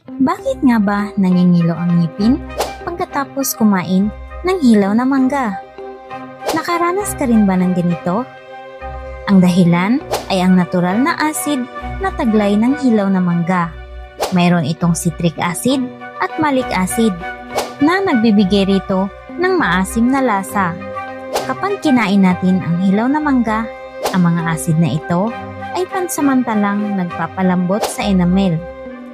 Bakit nga ba nangingilo ang ngipin pagkatapos kumain ng hilaw na mangga? Nakaranas ka rin ba ng ganito? Ang dahilan ay ang natural na acid na taglay ng hilaw na mangga. Mayroon itong citric acid at malic acid na nagbibigay rito ng maasim na lasa. Kapag kinain natin ang hilaw na mangga, ang mga acid na ito ay pansamantalang nagpapalambot sa enamel.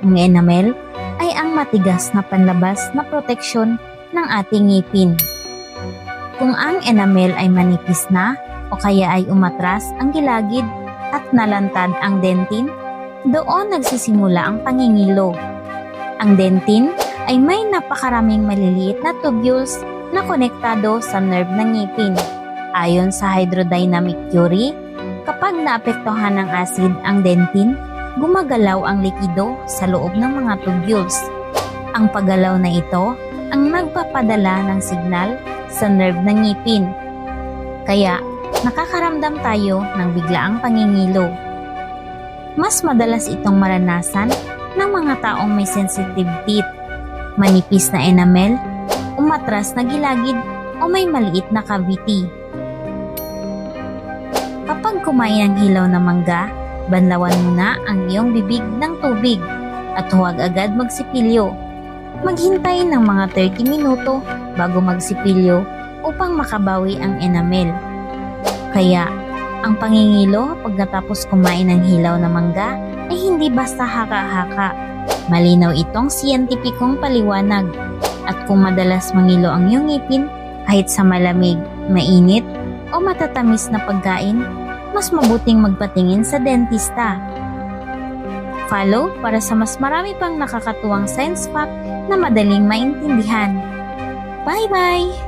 Ang enamel ay ang matigas na panlabas na proteksyon ng ating ngipin. Kung ang enamel ay manipis na o kaya ay umatras ang gilagid at nalantad ang dentin, doon nagsisimula ang pangingilo. Ang dentin ay may napakaraming maliliit na tubules na konektado sa nerve ng ngipin. Ayon sa hydrodynamic theory, kapag naapektuhan ng acid ang dentin, gumagalaw ang likido sa loob ng mga tubules. Ang paggalaw na ito ang nagpapadala ng signal sa nerve ng ngipin. Kaya, nakakaramdam tayo ng biglaang pangingilo. Mas madalas itong maranasan ng mga taong may sensitive teeth, manipis na enamel, umatras na gilagid o may maliit na cavity. Kapag kumain ng hilaw na mangga, banlawan mo na ang iyong bibig ng tubig at huwag agad magsipilyo. Maghintay ng mga 30 minuto bago magsipilyo upang makabawi ang enamel. Kaya, ang pangingilo pagkatapos kumain ng hilaw na mangga ay hindi basta haka-haka. Malinaw itong siyentipikong paliwanag. At kung madalas mangilo ang iyong ngipin, kahit sa malamig, mainit, o matatamis na pagkain, mas mabuting magpatingin sa dentista. Follow para sa mas marami pang nakakatuwang science fact na madaling maintindihan. Bye-bye!